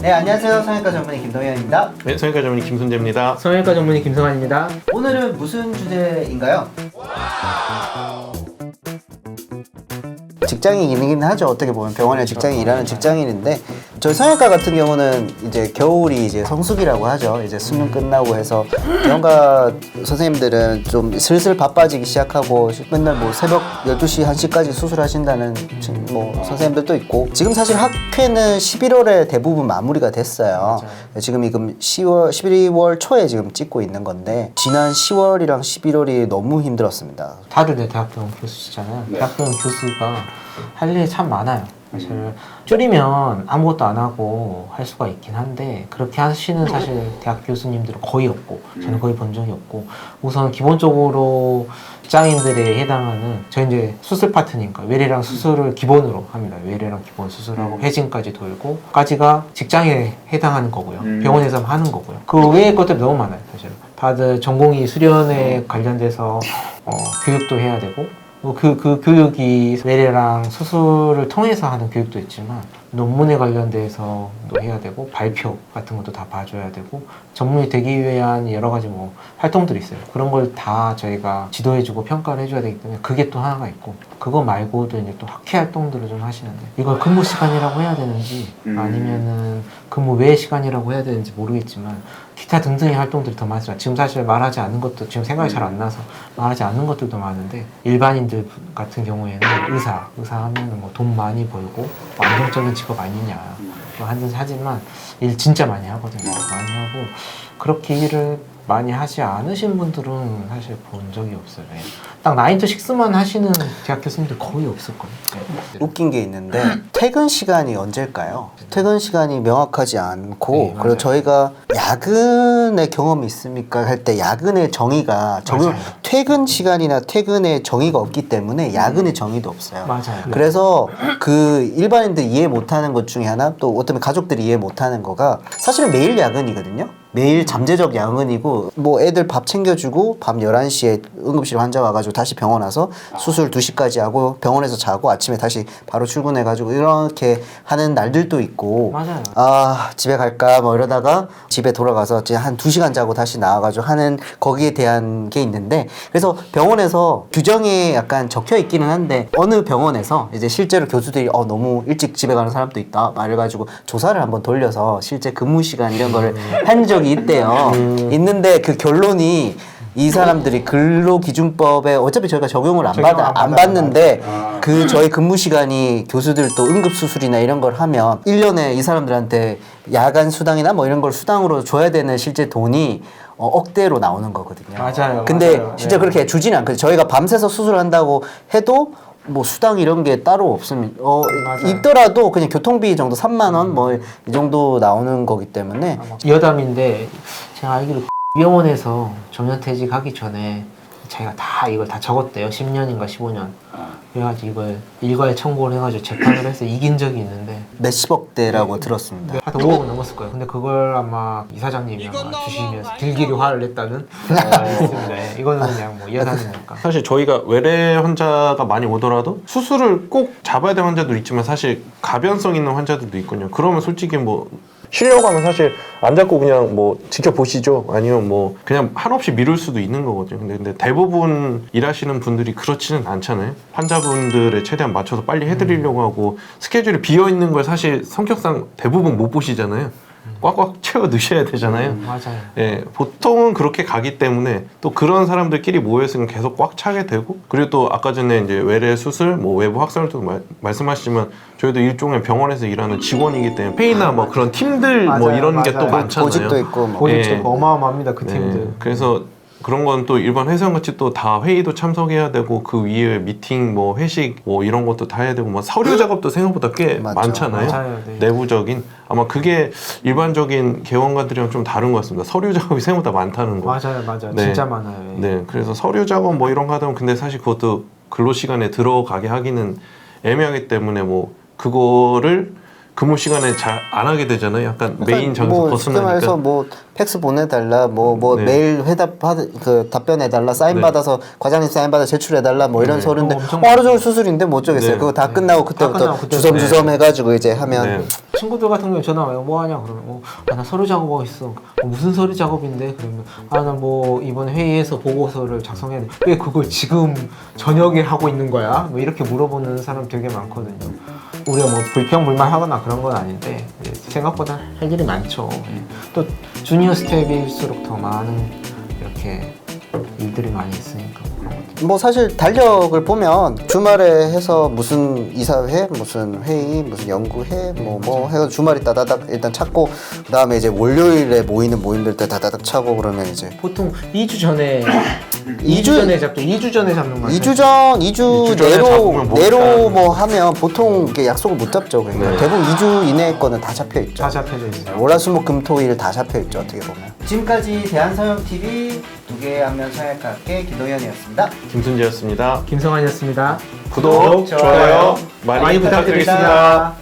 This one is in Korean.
네, 안녕하세요. 성형외과 전문의 김동현입니다. 네, 성형외과 전문의 김순재입니다. 성형외과 전문의 김성환입니다. 오늘은 무슨 주제인가요? 직장인이긴 하죠. 어떻게 보면 병원에 직장인 일하는 직장인인데 저희 성형외과 같은 경우는 이제 겨울이 이제 성수기라고 하죠. 이제 수능 끝나고 해서 병원과 선생님들은 좀 슬슬 바빠지기 시작하고 맨날 뭐 새벽 12시, 1시까지 수술하신다는 뭐 선생님들도 있고 지금 사실 학회는 11월에 대부분 마무리가 됐어요. 지금 12월 초에 지금 찍고 있는 건데 지난 10월이랑 11월이 너무 힘들었습니다. 다들 내 대학병원 교수시잖아요. 대학병원 교수가 할 일이 참 많아요. 사실 줄이면 아무것도 안 하고 할 수가 있긴 한데 그렇게 하시는 사실 대학 교수님들은 거의 없고 저는 거의 본 적이 없고 우선 기본적으로 직장인들에 해당하는 저희 이제 수술 파트니까 외래랑 수술을 기본으로 합니다. 외래랑 기본 수술하고 회진까지 돌고 까지가 직장에 해당하는 거고요. 병원에서 하는 거고요. 그 외의 것들이 너무 많아요. 사실 다들 전공이 수련에 관련돼서 교육도 해야 되고 그 교육이 외래랑 수술을 통해서 하는 교육도 있지만 논문에 관련돼서 또 해야 되고 발표 같은 것도 다 봐줘야 되고 전문이 되기 위한 여러 가지 뭐 활동들이 있어요. 그런 걸 다 저희가 지도해주고 평가를 해줘야 되기 때문에 그게 또 하나가 있고 그거 말고도 이제 또 학회 활동들을 좀 하시는데 이걸 근무 시간이라고 해야 되는지 아니면은 근무 외 시간이라고 해야 되는지 모르겠지만 기타 등등의 활동들이 더 많습니다. 지금 사실 말하지 않는 것도 지금 생각이 잘 안 나서 말하지 않는 것들도 많은데 일반인들 같은 경우에는 의사 하면은 뭐 돈 많이 벌고 안정적인 직업 아니냐 하지만 일 진짜 많이 하거든요. 많이 하고 그렇게 일을 많이 하지 않으신 분들은 사실 본 적이 없어요. 딱 9 to 6만 하시는 대학 교수님들 거의 없을 거예요. 웃긴 게 있는데 퇴근 시간이 언제일까요? 퇴근 시간이 명확하지 않고 네, 그리고 저희가 야근의 경험이 있습니까? 할 때 야근의 정의가 퇴근 시간이나 퇴근의 정의가 없기 때문에 야근의 정의도 없어요. 맞아요. 그래서 그 일반인들 이해 못하는 것 중에 하나 또 어떤 가족들이 이해 못하는 거가 사실은 매일 야근이거든요. 매일 잠재적 야근이고 뭐 애들 밥 챙겨주고 밤 11시에 응급실 환자 와가지고 다시 병원 와서 수술 2시까지 하고 병원에서 자고 아침에 다시 바로 출근해가지고 이렇게 하는 날들도 있고 맞아요. 아 집에 갈까 뭐 이러다가 집에 돌아가서 이제 한 2시간 자고 다시 나와가지고 하는 거기에 대한 게 있는데 그래서 병원에서 규정에 약간 적혀 있기는 한데 어느 병원에서 이제 실제로 교수들이 너무 일찍 집에 가는 사람도 있다 말해가지고 조사를 한번 돌려서 실제 근무 시간 이런 거를 한 적이 있대요. 있는데 그 결론이 이 사람들이 근로기준법에 어차피 저희가 적용을 안 받는데 그 저희 근무 시간이 교수들도 응급수술이나 이런 걸 하면 1년에 이 사람들한테 야간 수당이나 뭐 이런 걸 수당으로 줘야 되는 실제 돈이 억대로 나오는 거거든요. 맞아요. 근데 맞아요. 실제 그렇게 주지는 않거든요. 저희가 밤새서 수술한다고 해도 뭐 수당 이런 게 따로 없습니다. 있더라도 그냥 교통비 정도 3만 원 뭐 이 정도 나오는 거기 때문에 여담인데 제가 알기로 병원에서 정년퇴직하기 전에 자기가 다 이걸 다 적었대요. 10년인가 15년. 그래가지고 이걸 일괄 청구를 해가지고 재판을 해서 이긴 적이 있는데 몇십억대라고 들었습니다. 하여튼 5억은 넘었을 거예요. 근데 그걸 아마 이사장님이 아마 주시면서 길길이 화를 냈다는 있습니다. 이거는 그냥 뭐 여담이니까. 사실 저희가 외래 환자가 많이 오더라도 수술을 꼭 잡아야 될 환자도 있지만 사실 가변성 있는 환자들도 있거든요. 그러면 솔직히 뭐 쉬려고 하면 사실 안 잡고 그냥 뭐 지켜보시죠. 아니면 뭐 그냥 한없이 미룰 수도 있는 거거든요. 근데 대부분 일하시는 분들이 그렇지는 않잖아요. 환자분들에 최대한 맞춰서 빨리 해드리려고 하고 스케줄이 비어있는 걸 사실 성격상 대부분 못 보시잖아요. 꽉꽉 채워 넣으셔야 되잖아요. 맞아요. 예, 보통은 그렇게 가기 때문에 또 그런 사람들끼리 모여있으면 계속 꽉 차게 되고 그리고 또 아까 전에 이제 외래 수술, 뭐 외부 확산도 말씀하시지만 저희도 일종의 병원에서 일하는 직원이기 때문에 페이나 뭐 그런 팀들 뭐 맞아요, 이런 게 또 맞아요. 많잖아요. 보직도 있고 뭐. 보직도 예. 어마어마합니다. 그 팀들. 예, 그래서 그런 건 또 일반 회사같이 또 다 회의도 참석해야 되고 그 위에 미팅 뭐 회식 뭐 이런 것도 다 해야 되고 뭐 서류 작업도 생각보다 꽤 맞죠. 많잖아요. 맞아요, 네. 내부적인 아마 그게 일반적인 개원가들이랑 좀 다른 것 같습니다. 서류 작업이 생각보다 많다는 거. 맞아요. 네. 진짜 많아요. 예. 네, 그래서 서류 작업 뭐 이런 거 하다 보면 근데 사실 그것도 근로 시간에 들어가게 하기는 애매하기 때문에 뭐 그거를 근무 시간에 잘 안 하게 되잖아요. 약간 메인 장소 뭐 쉽게 벗어나니까. 말해서 뭐 팩스 보내달라 네. 메일 답변해달라 사인 네. 받아서 과장님 사인 받아 제출해달라 뭐 이런 네. 서류인데 엄청 하루 종일 수술인데 뭐 어쩌겠어요. 네. 그거 다 끝나고 그때부터 끝나고 그때부터. 주섬주섬 해가지고 이제 하면 네. 친구들 같은 경우에 전화 와요. 뭐 하냐 그러면 나 서류 작업하고 있어. 무슨 서류 작업인데? 그러면 나 뭐 이번 회의에서 보고서를 작성해야 돼. 왜 그걸 지금 저녁에 하고 있는 거야? 뭐 이렇게 물어보는 사람 되게 많거든요. 우리가 뭐 불평불만하거나 그런 건 아닌데 생각보다 할 일이 많죠. 또 주니어 스텝일수록 더 많은 이렇게 일들이 많이 있으니까 그런 것들. 뭐 사실 달력을 보면 주말에 해서 무슨 이사회, 무슨 회의, 무슨 연구회 뭐 해서 주말에 따다닥 일단 찾고 그 다음에 이제 월요일에 모이는 모임들 때 다다닥 차고 그러면 이제 보통 2주 전에 2주 2주 전에 잡죠. 2주 전에 잡는 거예요. 2주 전, 2주 전에 잡으면 못 내로 잡는 뭐 하면 보통 이렇게 약속을 못 잡죠. 그러니까 네. 대부분 2주 이내 거는 다 잡혀 있죠. 다 잡혀져 있어요. 월화수목금토일 다 잡혀 있죠. 어떻게 보면. 지금까지 대한서영TV 두개 안면 서양과 함께 김동현이었습니다. 김순재였습니다. 김성환이었습니다. 구독, 좋아요 많이 부탁드리겠습니다.